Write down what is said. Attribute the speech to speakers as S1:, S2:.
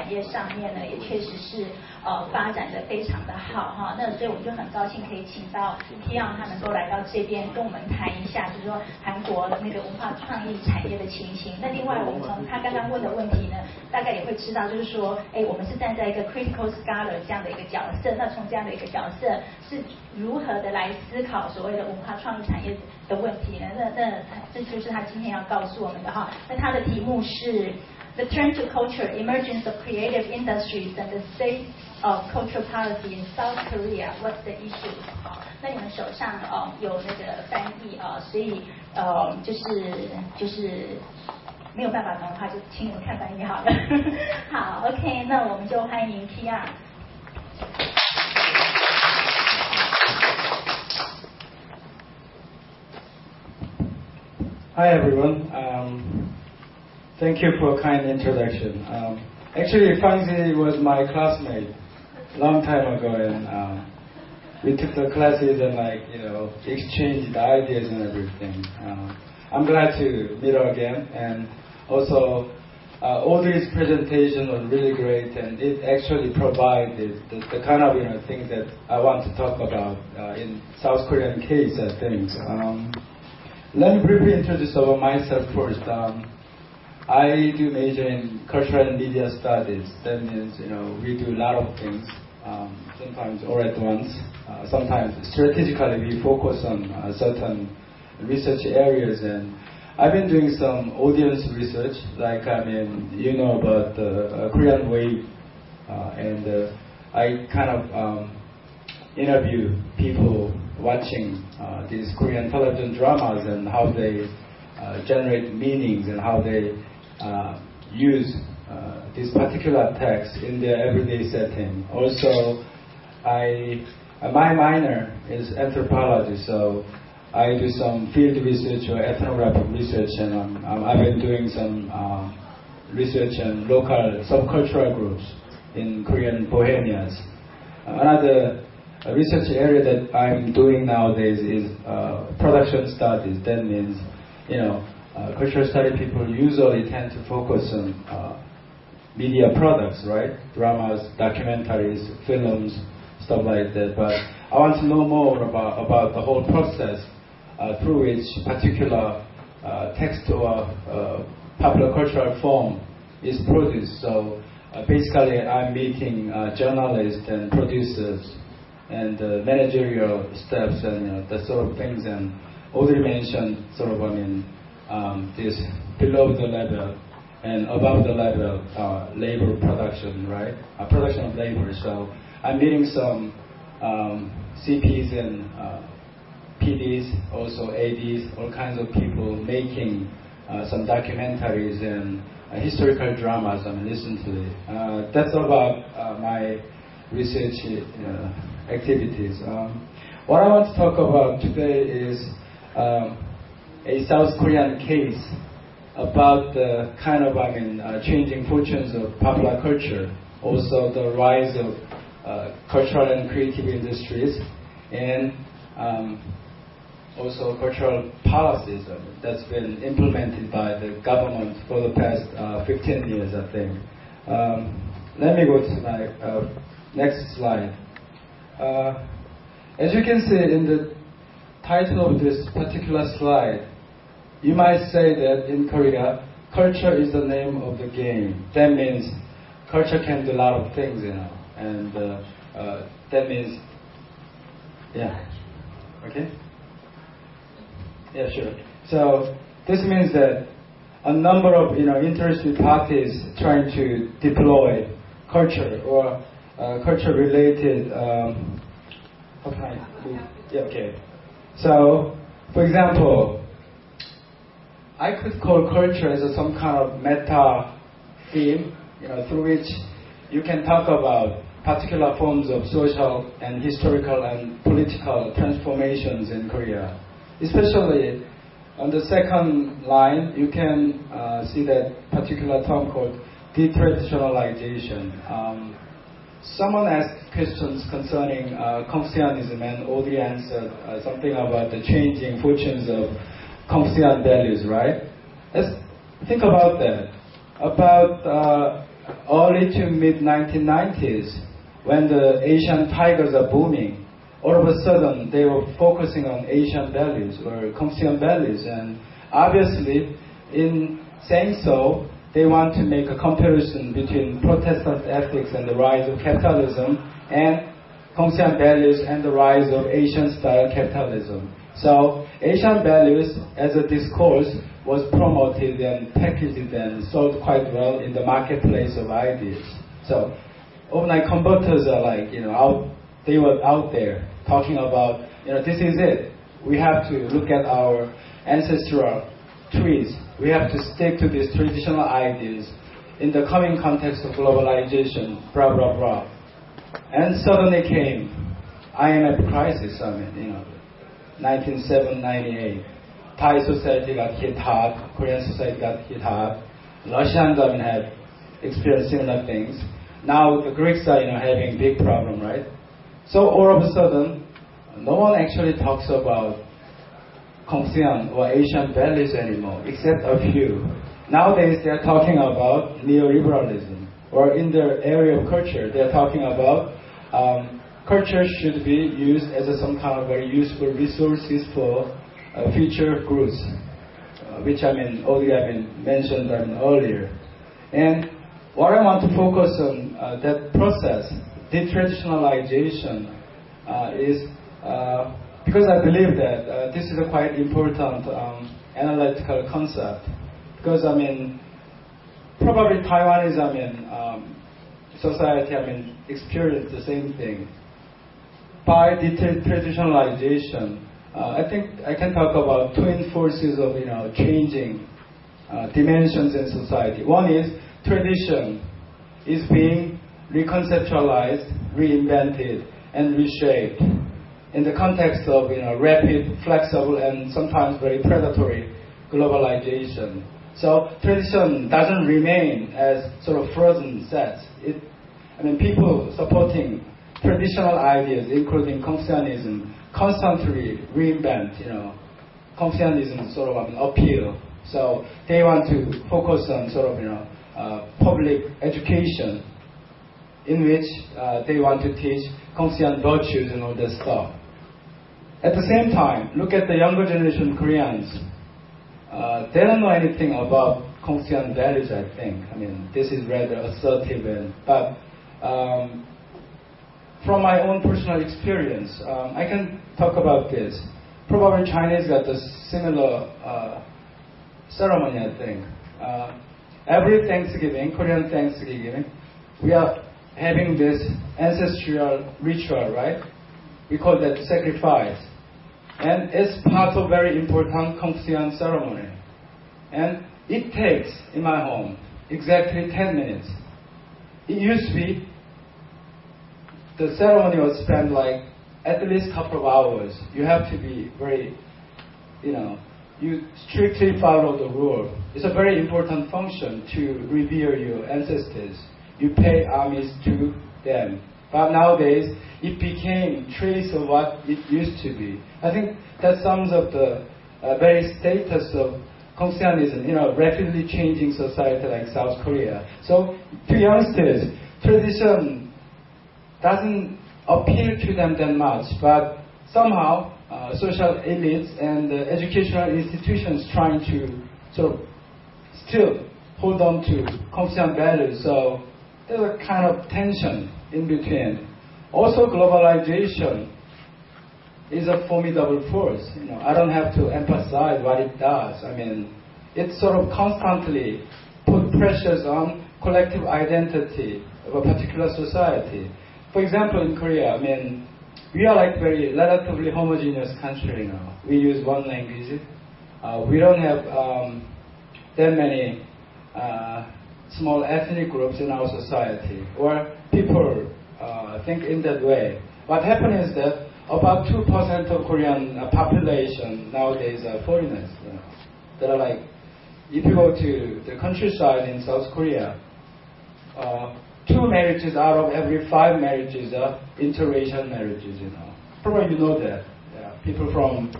S1: 产业上面呢，也确实是发展的非常的好哈。那所以我们就很高兴可以请到 Kian 他能够来到这边跟我们谈一下，就是说韩国那个文化创意产业的情形。那另外我们从他刚刚问的问题呢，大概也会知道，就是说，我们是站在一个 critical scholar 这样的一个角色，那从这样的一个角色是如何的来思考所谓的文化创意产业的问题呢？那这就是他今天要告诉我们的哈。那他的题目是 The Turn to Culture: Emergence of Creative Industries and the State of Cultural Policy in South Korea. What's the issue? 好，那你们手上有那个翻译所以就是没有办法的话，就请你们看翻译好了。好 ，OK， 那我们就欢迎 Kian。Hi
S2: everyone. Thank you for a kind introduction. Actually, Fangzi was my classmate a long time ago, and we took the classes and exchanged ideas and everything. I'm glad to meet her again, and also Audrey's presentation was really great, and it actually provided the kind of things that I want to talk about in South Korean case, I think. Let me briefly introduce myself first. I do major in cultural and media studies. That means, we do a lot of things, sometimes all at once. Sometimes strategically we focus on certain research areas, and I've been doing some audience research, about the Korean wave, and I kind of interview people watching these Korean television dramas and how they generate meanings and how they use this particular text in their everyday setting. Also, my minor is anthropology, so I do some field research or ethnographic research, and I've been doing some research on local subcultural groups in Korean Bohemians. Another research area that I'm doing nowadays is production studies. That means, cultural study people usually tend to focus on media products, right? Dramas, documentaries, films, stuff like that. But I want to know more about the whole process through which particular text or popular cultural form is produced. So basically I'm meeting journalists and producers and managerial steps and that sort of things. And Audrey mentioned this below the level and above the level labor production, right? Production of labor. So I'm meeting some CPs and PDs, also ADs, all kinds of people making some documentaries and historical dramas. Listen to it. That's about my research activities. What I want to talk about today is a South Korean case about the kind of changing fortunes of popular culture, also the rise of cultural and creative industries, and also cultural policies that's been implemented by the government for the past 15 years, I think. Let me go to my next slide. As you can see in the title of this particular slide, you might say that in Korea, culture is the name of the game. That means culture can do a lot of things, and that means, yeah, okay? Yeah, sure. So this means that a number of interested parties trying to deploy culture or culture-related. How can I do? Yeah, okay. So, for example, I could call culture as some kind of meta theme, through which you can talk about particular forms of social and historical and political transformations in Korea. Especially on the second line, you can see that particular term called detraditionalization. Someone asked questions concerning Confucianism, and Audrey answered something about the changing fortunes of Confucian values, right? Let's think about that. About early to mid 1990s, when the Asian tigers are booming, all of a sudden they were focusing on Asian values or Confucian values, and obviously in saying so, they want to make a comparison between Protestant ethics and the rise of capitalism and Confucian values and the rise of Asian-style capitalism. So Asian values as a discourse was promoted and packaged and sold quite well in the marketplace of ideas. So overnight converters are like, they were out there talking about, this is it. We have to look at our ancestral trees. We have to stick to these traditional ideas in the coming context of globalization, blah, blah, blah. And suddenly came IMF crisis, 1997, 98. Thai society got hit hard, Korean society got hit hard. Russians, had experienced similar things. Now the Greeks are, having big problem, right? So all of a sudden, no one actually talks about Confucian or Asian values anymore, except a few. Nowadays, they're talking about neoliberalism, or in their area of culture, they're talking about culture should be used as some kind of very useful resources for future growth, which already mentioned earlier. And what I want to focus on that process, detraditionalization, is because I believe that this is a quite important analytical concept. Because probably Taiwanese society experience the same thing. By detraditionalization, I think I can talk about twin forces of changing dimensions in society. One is tradition is being reconceptualized, reinvented, and reshaped in the context of rapid, flexible, and sometimes very predatory globalization. So tradition doesn't remain as sort of frozen sets. People supporting traditional ideas, including Confucianism, constantly reinvent, Confucianism sort of appeal. So they want to focus on sort of, public education, in which they want to teach Confucian virtues and all that stuff. At the same time, look at the younger generation Koreans. They don't know anything about Confucian values, I think. This is rather assertive, but from my own personal experience, I can talk about this. Probably Chinese got a similar ceremony, I think. Every Thanksgiving, Korean Thanksgiving, we are having this ancestral ritual, right? We call that sacrifice. And it's part of very important Confucian ceremony. And it takes, in my home, exactly 10 minutes. It used to be, the ceremony was spent like at least a couple of hours. You have to be very, you strictly follow the rule. It's a very important function to revere your ancestors. You pay homage to them. But nowadays, it became trace of what it used to be. I think that sums up the very status of Confucianism in a rapidly changing society like South Korea. So, to youngsters, tradition doesn't appeal to them that much, but somehow social elites and educational institutions trying to sort of still hold on to Confucian values. So there's a kind of tension in between. Also, globalization is a formidable force. I don't have to emphasize what it does. It sort of constantly put pressures on collective identity of a particular society. For example, in Korea, we are like very relatively homogeneous country now. We use one language. We don't have that many small ethnic groups in our society, or people think in that way. What happened is that about 2% of Korean population nowadays are foreigners. That are like, if you go to the countryside in South Korea, 2 marriages out of every 5 marriages are interracial marriages. Probably you know that. Yeah. People from